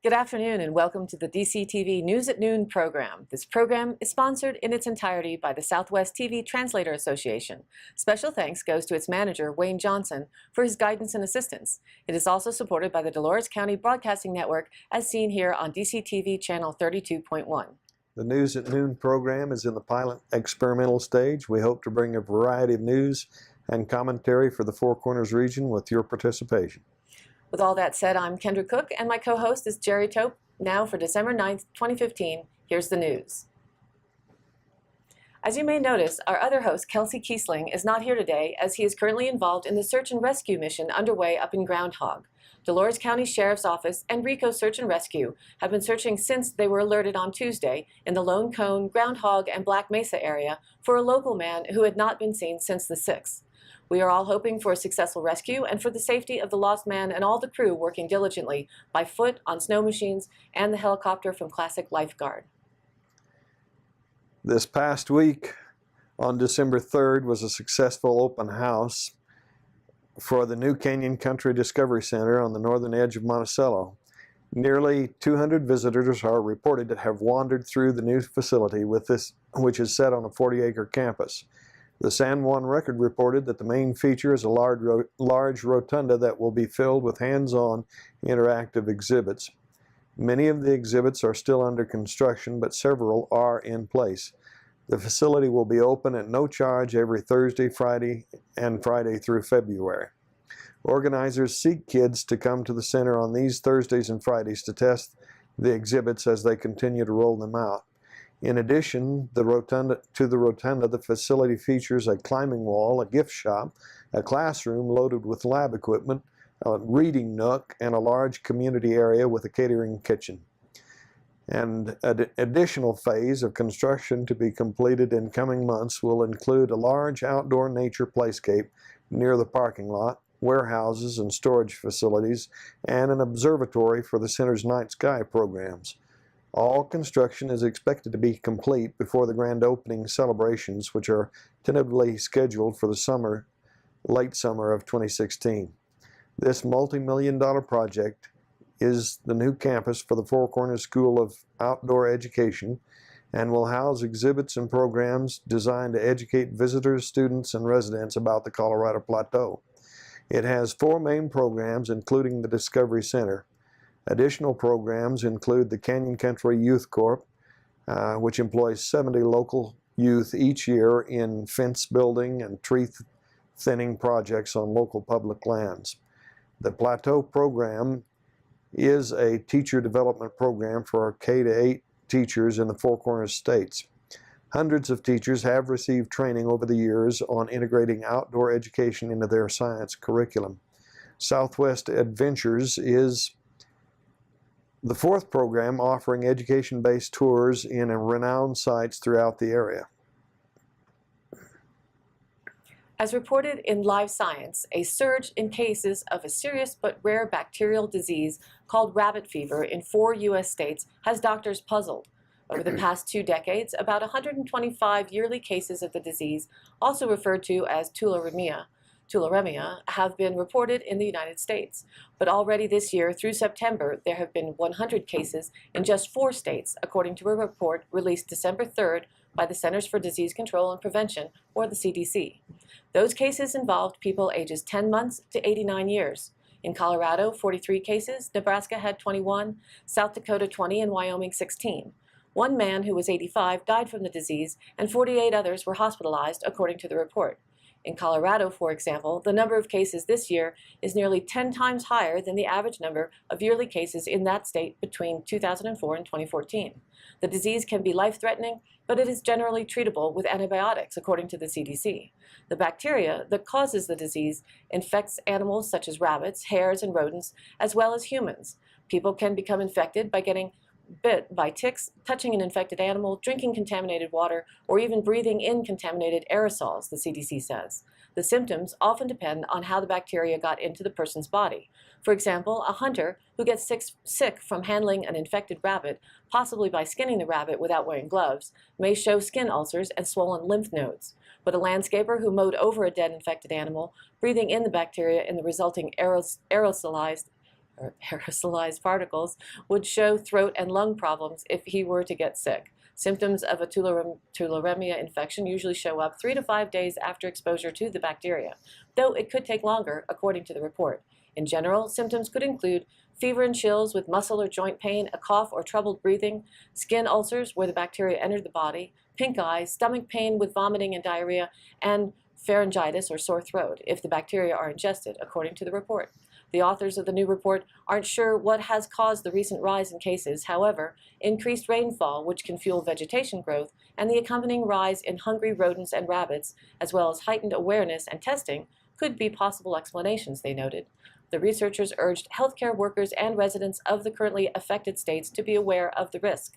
Good afternoon and welcome to the DCTV News at Noon program. This program is sponsored in its entirety by the Southwest TV Translator Association. Special thanks goes to its manager, Wayne Johnson, for his guidance and assistance. It is also supported by the Dolores County Broadcasting Network, as seen here on DCTV Channel 32.1. The News at Noon program is in the pilot experimental stage. We hope to bring a variety of news and commentary for the Four Corners region with your participation. With all that said, I'm Kendra Cook, and my co-host is Jerry Tope. Now for December 9th, 2015, here's the news. As you may notice, our other host, Kelsey Kiesling, is not here today as he is currently involved in the search and rescue mission underway up in Groundhog. Dolores County Sheriff's Office and RICO Search and Rescue have been searching since they were alerted on Tuesday in the Lone Cone, Groundhog, and Black Mesa area for a local man who had not been seen since the 6th. We are all hoping for a successful rescue and for the safety of the lost man and all the crew working diligently by foot, on snow machines, and the helicopter from Classic Lifeguard. This past week, on December 3rd, was a successful open house for the new Canyon Country Discovery Center on the northern edge of Monticello. Nearly 200 visitors are reported to have wandered through the new facility, which is set on a 40-acre campus. The San Juan Record reported that the main feature is a large rotunda that will be filled with hands-on interactive exhibits. Many of the exhibits are still under construction, but several are in place. The facility will be open at no charge every Thursday, Friday, and Friday through February. Organizers seek kids to come to the center on these Thursdays and Fridays to test the exhibits as they continue to roll them out. In addition, the rotunda, the facility features a climbing wall, a gift shop, a classroom loaded with lab equipment, a reading nook, and a large community area with a catering kitchen. And an additional phase of construction to be completed in coming months will include a large outdoor nature playscape near the parking lot, warehouses and storage facilities, and an observatory for the center's night sky programs. All construction is expected to be complete before the grand opening celebrations, which are tentatively scheduled for the late summer of 2016. This multi-million-dollar project is the new campus for the Four Corners School of Outdoor Education and will house exhibits and programs designed to educate visitors, students, and residents about the Colorado Plateau. It has 4 main programs, including the Discovery Center. Additional programs include the Canyon Country Youth Corp, which employs 70 local youth each year in fence building and tree thinning projects on local public lands. The Plateau program is a teacher development program for K-8 teachers in the Four Corners states. Hundreds of teachers have received training over the years on integrating outdoor education into their science curriculum. Southwest Adventures is the 4th program offering education-based tours in renowned sites throughout the area. As reported in Live Science, a surge in cases of a serious but rare bacterial disease called rabbit fever in 4 U.S. states has doctors puzzled. Over the past 2 decades, about 125 yearly cases of the disease, also referred to as tularemia, have been reported in the United States. But already this year, through September, there have been 100 cases in just 4 states, according to a report released December 3rd by the Centers for Disease Control and Prevention, or the CDC. Those cases involved people ages 10 months to 89 years. In Colorado, 43 cases, Nebraska had 21, South Dakota 20, and Wyoming 16. One man who was 85 died from the disease, and 48 others were hospitalized, according to the report. In Colorado, for example, the number of cases this year is nearly 10 times higher than the average number of yearly cases in that state between 2004 and 2014. The disease can be life-threatening, but it is generally treatable with antibiotics, according to the CDC. The bacteria that causes the disease infects animals such as rabbits, hares, and rodents, as well as humans. People can become infected by getting bit by ticks, touching an infected animal, drinking contaminated water, or even breathing in contaminated aerosols, the CDC says. The symptoms often depend on how the bacteria got into the person's body. For example, a hunter who gets sick from handling an infected rabbit, possibly by skinning the rabbit without wearing gloves, may show skin ulcers and swollen lymph nodes. But a landscaper who mowed over a dead infected animal, breathing in the bacteria in the resulting aerosolized or aerosolized particles, would show throat and lung problems if he were to get sick. Symptoms of a tularemia infection usually show up 3 to 5 days after exposure to the bacteria, though it could take longer, according to the report. In general, symptoms could include fever and chills with muscle or joint pain, a cough or troubled breathing, skin ulcers where the bacteria entered the body, pink eye, stomach pain with vomiting and diarrhea, and pharyngitis or sore throat if the bacteria are ingested, according to the report. The authors of the new report aren't sure what has caused the recent rise in cases. However, increased rainfall, which can fuel vegetation growth, and the accompanying rise in hungry rodents and rabbits, as well as heightened awareness and testing, could be possible explanations, they noted. The researchers urged healthcare workers and residents of the currently affected states to be aware of the risk.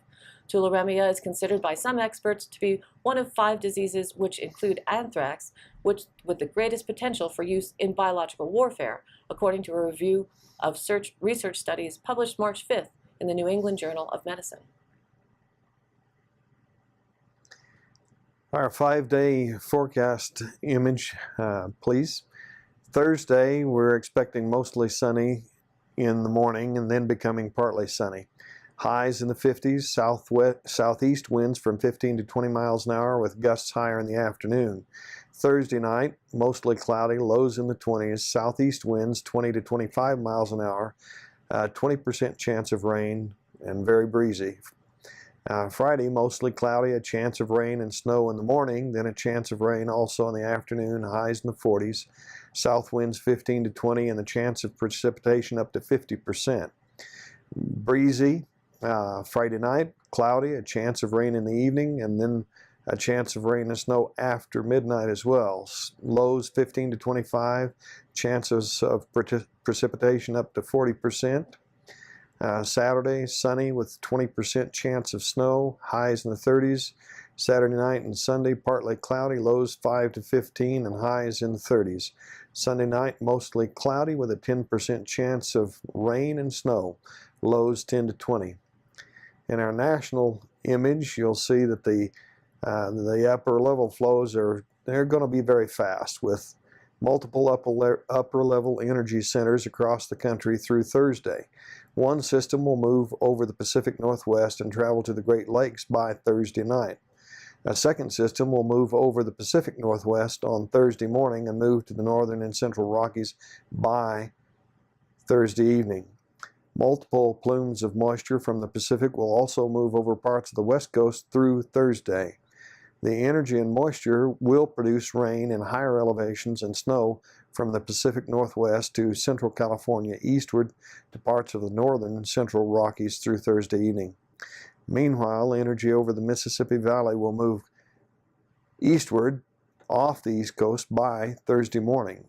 Tularemia is considered by some experts to be one of 5 diseases, which include anthrax, with the greatest potential for use in biological warfare, according to a review of research studies published March 5th in the New England Journal of Medicine. Our 5-day forecast image, please. Thursday, we're expecting mostly sunny in the morning and then becoming partly sunny. Highs in the 50s, southeast winds from 15 to 20 miles an hour with gusts higher in the afternoon. Thursday night, mostly cloudy, lows in the 20s, southeast winds 20 to 25 miles an hour, 20% chance of rain and very breezy. Friday, mostly cloudy, a chance of rain and snow in the morning, then a chance of rain also in the afternoon, highs in the 40s, south winds 15 to 20 and the chance of precipitation up to 50%. Breezy. Friday night, cloudy, a chance of rain in the evening, and then a chance of rain and snow after midnight as well. Lows 15 to 25, chances of precipitation up to 40%. Saturday, sunny with 20% chance of snow, highs in the 30s. Saturday night and Sunday, partly cloudy, lows 5 to 15 and highs in the 30s. Sunday night, mostly cloudy with a 10% chance of rain and snow, lows 10 to 20. In our national image, you'll see that the upper level flows they're going to be very fast with multiple upper level energy centers across the country through Thursday. One system will move over the Pacific Northwest and travel to the Great Lakes by Thursday night. A second system will move over the Pacific Northwest on Thursday morning and move to the northern and central Rockies by Thursday evening. Multiple plumes of moisture from the Pacific will also move over parts of the West Coast through Thursday. The energy and moisture will produce rain in higher elevations and snow from the Pacific Northwest to central California eastward to parts of the northern and central Rockies through Thursday evening. Meanwhile, energy over the Mississippi Valley will move eastward off the East Coast by Thursday morning.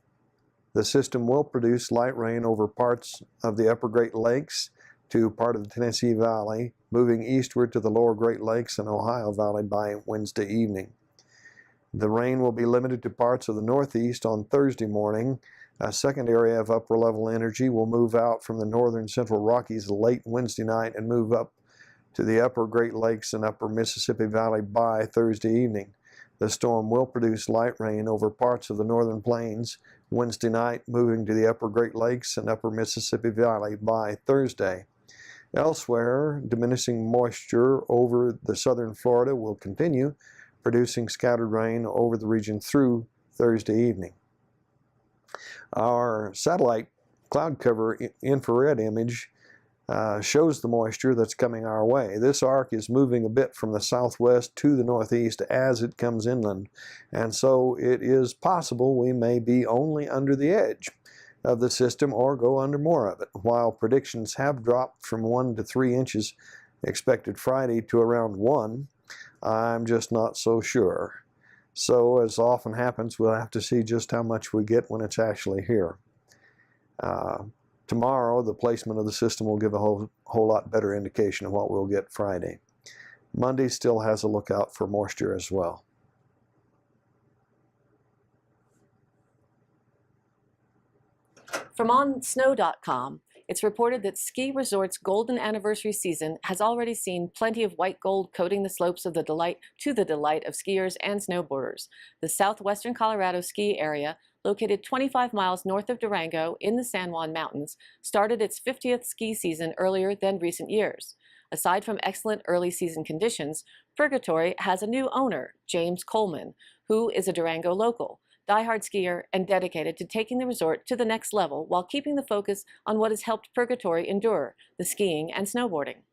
The system will produce light rain over parts of the upper Great Lakes to part of the Tennessee Valley, moving eastward to the lower Great Lakes and Ohio Valley by Wednesday evening. The rain will be limited to parts of the Northeast on Thursday morning. A second area of upper level energy will move out from the northern central Rockies late Wednesday night and move up to the upper Great Lakes and upper Mississippi Valley by Thursday evening. The storm will produce light rain over parts of the northern plains Wednesday night, moving to the upper Great Lakes and upper Mississippi Valley by Thursday. Elsewhere, diminishing moisture over the southern Florida will continue, producing scattered rain over the region through Thursday evening. Our satellite cloud cover infrared image shows the moisture that's coming our way. This arc is moving a bit from the southwest to the northeast as it comes inland, and so it is possible we may be only under the edge of the system or go under more of it. While predictions have dropped from 1 to 3 inches expected Friday to around 1, I'm just not so sure. So, as often happens, we'll have to see just how much we get when it's actually here. Tomorrow, the placement of the system will give a whole lot better indication of what we'll get Friday. Monday still has a lookout for moisture as well. From OnSnow.com, it's reported that ski resort's golden anniversary season has already seen plenty of white gold coating the slopes of the delight of skiers and snowboarders. The southwestern Colorado ski area located 25 miles north of Durango in the San Juan Mountains, started its 50th ski season earlier than recent years. Aside from excellent early season conditions, Purgatory has a new owner, James Coleman, who is a Durango local, diehard skier, and dedicated to taking the resort to the next level while keeping the focus on what has helped Purgatory endure, the skiing and snowboarding.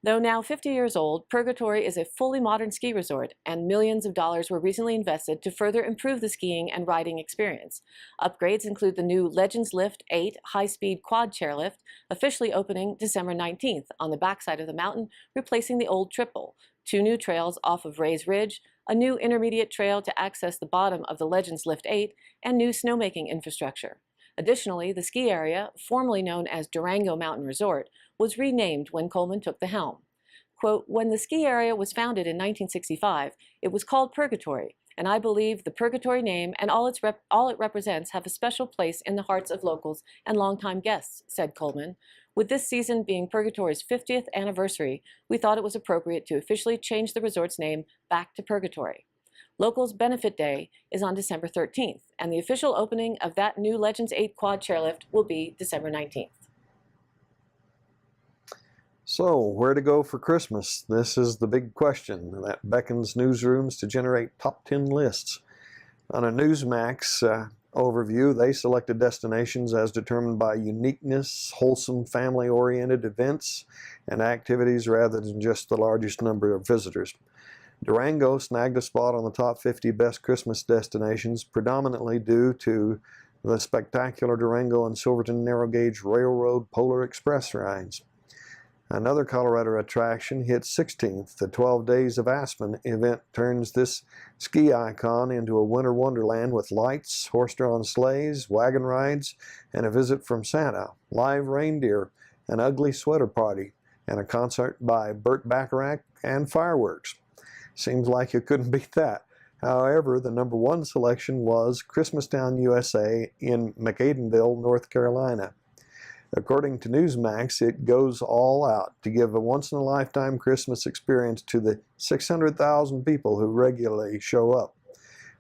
Though now 50 years old, Purgatory is a fully modern ski resort, and millions of dollars were recently invested to further improve the skiing and riding experience. Upgrades include the new Legends Lift 8 high-speed quad chairlift, officially opening December 19th on the backside of the mountain, replacing the old triple, 2 new trails off of Rays Ridge, a new intermediate trail to access the bottom of the Legends Lift 8, and new snowmaking infrastructure. Additionally, the ski area, formerly known as Durango Mountain Resort, was renamed when Coleman took the helm. Quote, "When the ski area was founded in 1965, it was called Purgatory, and I believe the Purgatory name and all it represents have a special place in the hearts of locals and longtime guests," said Coleman. "With this season being Purgatory's 50th anniversary, we thought it was appropriate to officially change the resort's name back to Purgatory." Locals Benefit Day is on December 13th, and the official opening of that new Legends 8 quad chairlift will be December 19th. So, where to go for Christmas? This is the big question that beckons newsrooms to generate top 10 lists. On a Newsmax overview, they selected destinations as determined by uniqueness, wholesome family-oriented events, and activities rather than just the largest number of visitors. Durango snagged a spot on the top 50 best Christmas destinations, predominantly due to the spectacular Durango and Silverton narrow gauge railroad Polar Express rides. Another Colorado attraction hit 16th. The 12 Days of Aspen event turns this ski icon into a winter wonderland with lights, horse-drawn sleighs, wagon rides, and a visit from Santa, live reindeer, an ugly sweater party, and a concert by Burt Bacharach and fireworks. Seems like you couldn't beat that. However, the number one selection was Christmastown, USA in McAdenville, North Carolina. According to Newsmax, it goes all out to give a once-in-a-lifetime Christmas experience to the 600,000 people who regularly show up.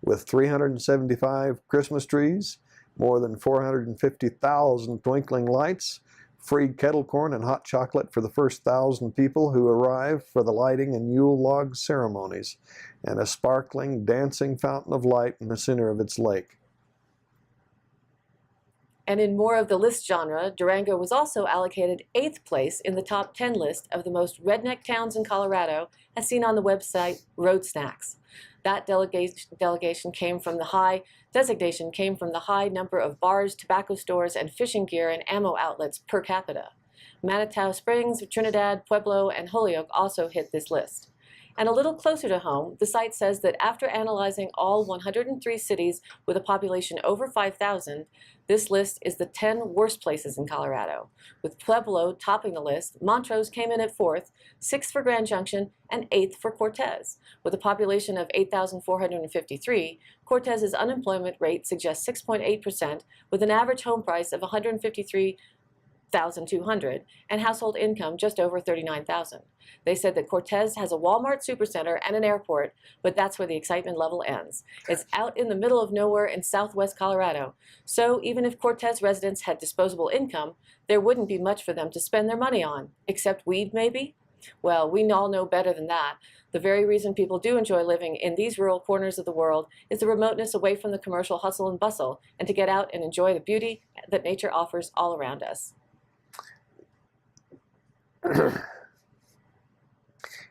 With 375 Christmas trees, more than 450,000 twinkling lights, free kettle corn and hot chocolate for the first 1,000 people who arrive for the lighting and Yule log ceremonies, and a sparkling, dancing fountain of light in the center of its lake. And in more of the list genre, Durango was also allocated 8th place in the top 10 list of the most redneck towns in Colorado, as seen on the website Road Snacks. That designation came from the high number of bars, tobacco stores, and fishing gear and ammo outlets per capita. Manitou Springs, Trinidad, Pueblo, and Holyoke also hit this list. And a little closer to home, the site says that after analyzing all 103 cities with a population over 5,000, this list is the 10 worst places in Colorado. With Pueblo topping the list, Montrose came in at 4th, 6th for Grand Junction, and 8th for Cortez. With a population of 8,453, Cortez's unemployment rate suggests 6.8%, with an average home price of $153,200 and household income just over $39,000. They said that Cortez has a Walmart supercenter and an airport, but that's where the excitement level ends. It's out in the middle of nowhere in southwest Colorado, so even if Cortez residents had disposable income, there wouldn't be much for them to spend their money on, except weed maybe? Well, we all know better than that. The very reason people do enjoy living in these rural corners of the world is the remoteness away from the commercial hustle and bustle, and to get out and enjoy the beauty that nature offers all around us.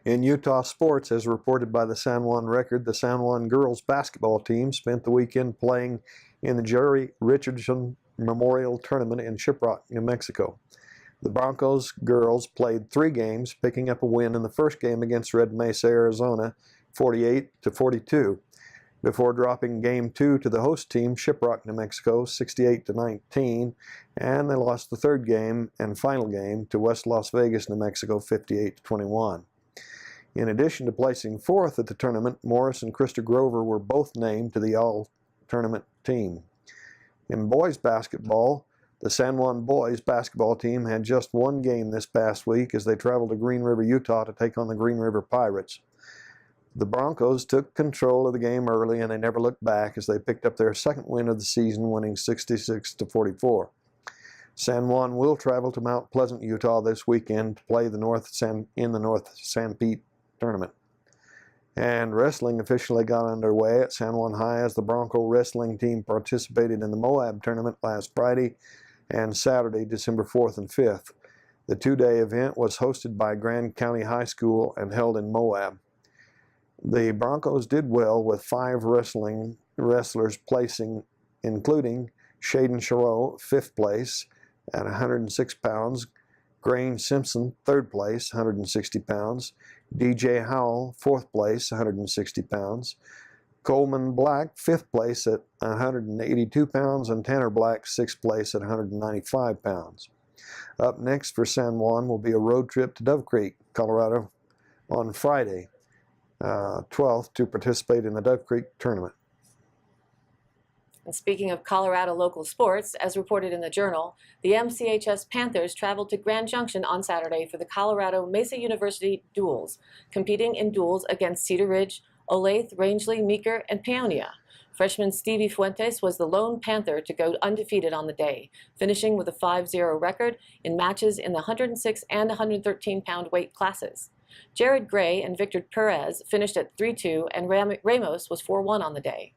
In Utah sports, as reported by the San Juan Record, the San Juan girls basketball team spent the weekend playing in the Jerry Richardson Memorial Tournament in Shiprock, New Mexico. The Broncos girls played 3 games, picking up a win in the first game against Red Mesa, Arizona, 48-42, before dropping Game 2 to the host team, Shiprock, New Mexico, 68-19, and they lost the third game and final game to West Las Vegas, New Mexico, 58-21. In addition to placing 4th at the tournament, Morris and Krista Grover were both named to the all-tournament team. In boys basketball, the San Juan boys basketball team had just 1 game this past week as they traveled to Green River, Utah to take on the Green River Pirates. The Broncos took control of the game early, and they never looked back as they picked up their second win of the season, winning 66-44. San Juan will travel to Mount Pleasant, Utah this weekend to play in the North San Pete tournament. And wrestling officially got underway at San Juan High as the Bronco wrestling team participated in the Moab tournament last Friday and Saturday, December 4th and 5th. The two-day event was hosted by Grand County High School and held in Moab. The Broncos did well with 5 wrestlers placing, including Shaden Sherrill, 5th place at 106 pounds, Grain Simpson, 3rd place, 160 pounds, DJ Howell, 4th place, 160 pounds, Coleman Black, 5th place at 182 pounds, and Tanner Black, 6th place at 195 pounds. Up next for San Juan will be a road trip to Dove Creek, Colorado on Friday, 12th, to participate in the Dove Creek tournament. And speaking of Colorado local sports, as reported in the Journal, the MCHS Panthers traveled to Grand Junction on Saturday for the Colorado Mesa University Duels, competing in duels against Cedar Ridge, Olathe, Rangeley, Meeker, and Paonia. Freshman Stevie Fuentes was the lone Panther to go undefeated on the day, finishing with a 5-0 record in matches in the 106 and 113-pound weight classes. Jared Gray and Victor Perez finished at 3-2, and Ramos was 4-1 on the day.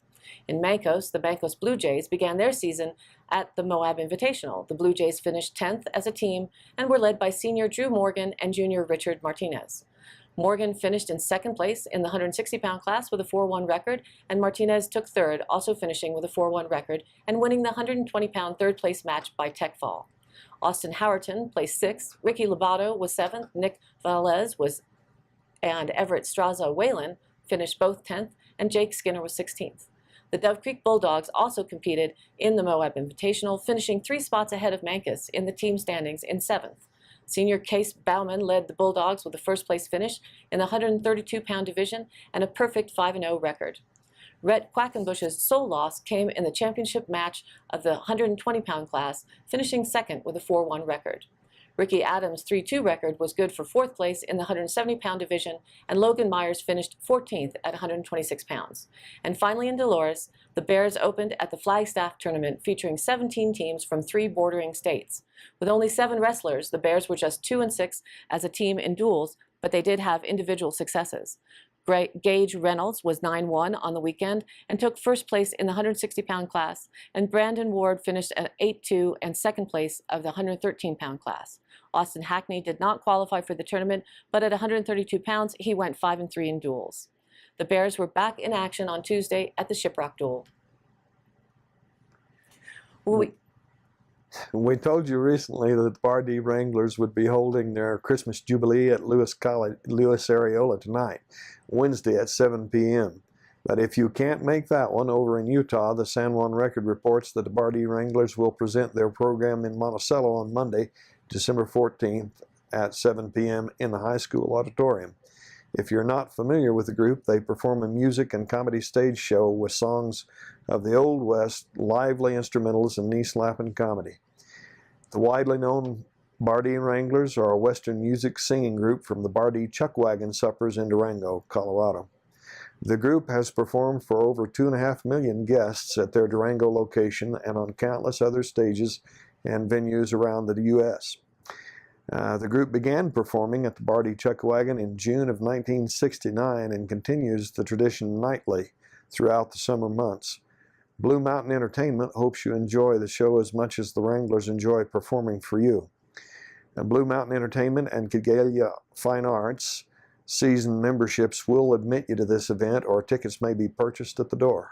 In Mancos, the Mancos Blue Jays began their season at the Moab Invitational. The Blue Jays finished 10th as a team and were led by senior Drew Morgan and junior Richard Martinez. Morgan finished in 2nd place in the 160-pound class with a 4-1 record, and Martinez took 3rd, also finishing with a 4-1 record and winning the 120-pound 3rd place match by tech fall. Austin Howerton placed 6th, Ricky Lobato was 7th, Nick Valles and Everett Straza Whalen finished both 10th, and Jake Skinner was 16th. The Dove Creek Bulldogs also competed in the Moab Invitational, finishing 3 spots ahead of Mancos in the team standings in 7th. Senior Case Bauman led the Bulldogs with a 1st place finish in the 132-pound division and a perfect 5-0 record. Rhett Quackenbush's sole loss came in the championship match of the 120-pound class, finishing 2nd with a 4-1 record. Ricky Adams' 3-2 record was good for 4th place in the 170-pound division, and Logan Myers finished 14th at 126 pounds. And finally in Dolores, the Bears opened at the Flagstaff tournament featuring 17 teams from 3 bordering states. With only 7 wrestlers, the Bears were just 2-6 as a team in duels, but they did have individual successes. Gage Reynolds was 9-1 on the weekend and took 1st place in the 160-pound class, and Brandon Ward finished at 8-2 and 2nd place of the 113-pound class. Austin Hackney did not qualify for the tournament, but at 132 pounds, he went 5-3 in duels. The Bears were back in action on Tuesday at the Shiprock Duel. We told you recently that the Bardee Wranglers would be holding their Christmas Jubilee at Lewis Areola tonight, Wednesday at 7 p.m. But if you can't make that one over in Utah, the San Juan Record reports that the Bardee Wranglers will present their program in Monticello on Monday, December 14th at 7 p.m. in the high school auditorium. If you're not familiar with the group, they perform a music and comedy stage show with songs of the Old West, lively instrumentals, and knee-slapping comedy. The widely known Bardee Wranglers are a Western music singing group from the Bardee Chuckwagon Suppers in Durango, Colorado. The group has performed for over 2.5 million guests at their Durango location and on countless other stages and venues around the U.S. The group began performing at the Bardee Chuckwagon in June of 1969 and continues the tradition nightly throughout the summer months. Blue Mountain Entertainment hopes you enjoy the show as much as the Wranglers enjoy performing for you. Blue Mountain Entertainment and Kigalia Fine Arts season memberships will admit you to this event, or tickets may be purchased at the door.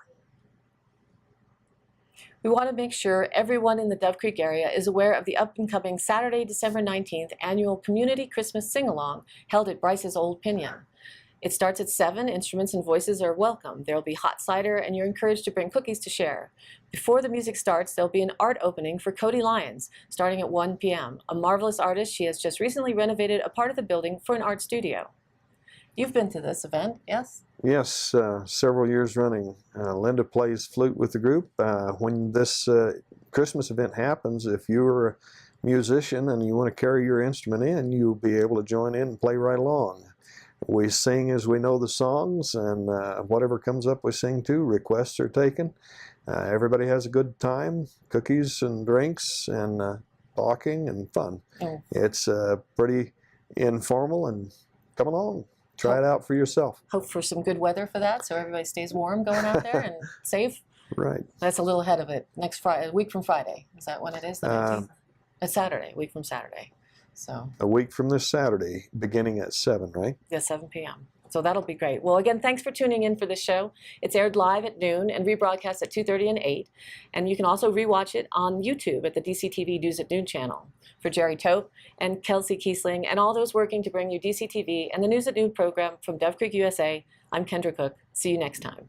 We want to make sure everyone in the Dove Creek area is aware of the up-and-coming Saturday, December 19th annual Community Christmas Sing-Along held at Bryce's Old Pinion. It starts at 7. Instruments and voices are welcome. There will be hot cider, and you're encouraged to bring cookies to share. Before the music starts, there'll be an art opening for Cody Lyons, starting at 1 p.m. A marvelous artist, she has just recently renovated a part of the building for an art studio. You've been to this event, yes? Yes, several years running. Linda plays flute with the group. When this Christmas event happens, if you're a musician and you want to carry your instrument in, you'll be able to join in and play right along. We sing as we know the songs, and whatever comes up we sing to. Requests are taken. Everybody has a good time, cookies and drinks and talking and fun. Mm. It's pretty informal, and come along. Try it out for yourself. Hope for some good weather for that, so everybody stays warm going out there and safe. Right. That's a little ahead of it. Next Friday, a week from Friday. Is that when it is? The 19th? It's Saturday, a week from Saturday. So A week from this Saturday, beginning at 7, right? yeah, 7 p.m. So that'll be great. Well, again, thanks for tuning in for this show. It's aired live at noon and rebroadcast at 2:30 and 8. And you can also rewatch it on YouTube at the DCTV News at Noon channel. For Jerry Tope and Kelsey Kiesling and all those working to bring you DCTV and the News at Noon program from Dove Creek, USA, I'm Kendra Cook. See you next time.